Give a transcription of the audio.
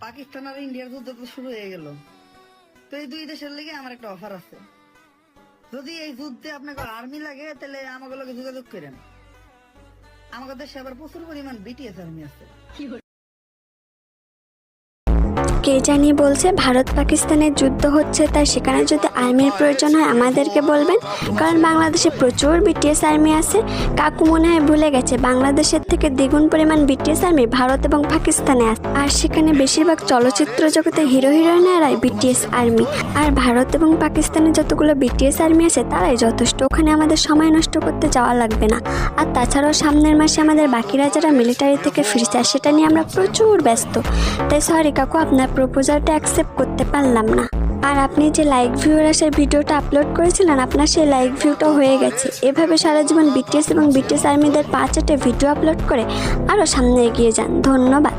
পাকিস্তান আর ইন্ডিয়ার যুদ্ধ তো শুরু হয়ে গেল, তো এই দুই দেশের লেগে আমার একটা অফার আছে। যদি এই যুদ্ধে আপনাকে আর্মি লাগে তাহলে আমাকে লগে যোগাযোগ করেন। আমাদের দেশে আবার প্রচুর পরিমাণ বিটিএস আর্মি আছে। কে জানি বলছে ভারত পাকিস্তানের যুদ্ধ হচ্ছে, তাই সেখানে যদি আর্মির প্রয়োজন হয় আমাদেরকে বলবেন, কারণ বাংলাদেশে প্রচুর বিটিএস আর্মি আছে। কাকু মনে হয় ভুলে গেছে বাংলাদেশের থেকে দ্বিগুণ পরিমাণ বিটিএস আর্মি ভারত এবং পাকিস্তানে আছে, আর সেখানে বেশিরভাগ চলচ্চিত্র জগতে হিরো হিরোইনেরাই বিটিএস আর্মি। আর ভারত এবং পাকিস্তানে যতগুলো বিটিএস আর্মি আছে তারাই যথেষ্ট, ওখানে আমাদের সময় নষ্ট করতে যাওয়া লাগবে না। আর তাছাড়াও সামনের মাসে আমাদের বাকিরা যারা মিলিটারি থেকে ফিরছে সেটা নিয়ে আমরা প্রচুর ব্যস্ত, তাই সরি কাকু, আপনার প্রপোজালটা অ্যাকসেপ্ট করতে পারলাম না। আর আপনি যে লাইক ভিউর আসার ভিডিওটা আপলোড করেছিলেন, আপনার সেই লাইক ভিউটা হয়ে গেছে। এভাবে সারা জীবন বিটিএস এবং বিটিএস আর্মিদের 5-8 ভিডিও আপলোড করে আরও সামনে এগিয়ে যান। ধন্যবাদ।